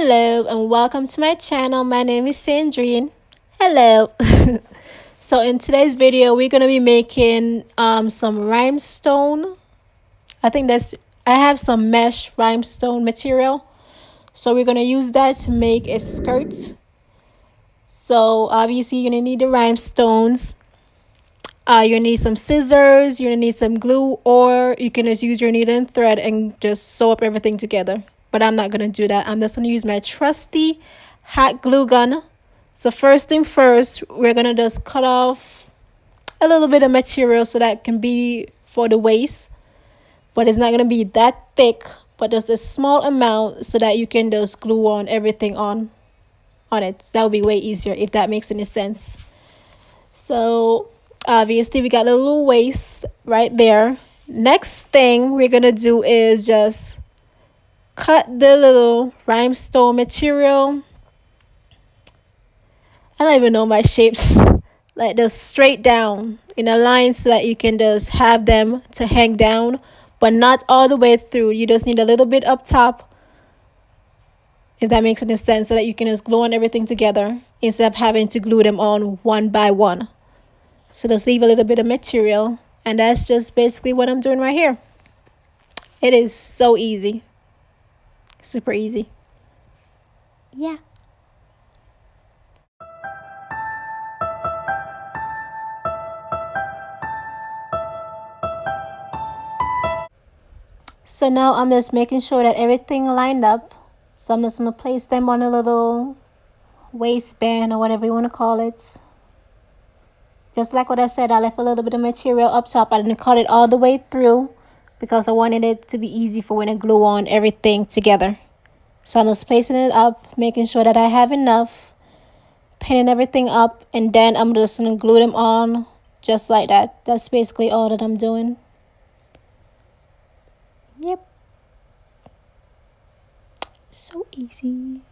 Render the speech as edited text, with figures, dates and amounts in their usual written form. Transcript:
Hello and welcome to my channel. My name is Sandrine. Hello. So in today's video, we're gonna be making some rhinestone. I think that's I have some mesh rhinestone material, so we're gonna use that to make a skirt. So obviously you're gonna need the rhinestones. You need some scissors. You're gonna need some glue, or you can just use your needle and thread and just sew up everything together. But I'm not gonna do that. I'm just gonna use my trusty hot glue gun. So first thing first, we're gonna just cut off a little bit of material so that can be for the waist, but it's not gonna be that thick, but just a small amount so that you can just glue on everything on it. That would be way easier if that makes any sense. So obviously we got a little waist right there. Next thing we're gonna do is just cut the little rhinestone material. I don't even know my shapes. Like just straight down in a line so that you can just have them to hang down, but not all the way through. You just need a little bit up top, if that makes any sense, so that you can just glue on everything together instead of having to glue them on one by one. So just leave a little bit of material, and that's just basically what I'm doing right here. It is so easy. Super easy. Yeah. So now I'm just making sure that everything lined up. So I'm just going to place them on a little waistband or whatever you want to call it. Just like what I said, I left a little bit of material up top. I didn't cut it all the way through because I wanted it to be easy for when I glue on everything together. So I'm just placing it up, making sure that I have enough, pinning everything up, and then I'm just going to glue them on just like that. That's basically all that I'm doing. Yep. So easy.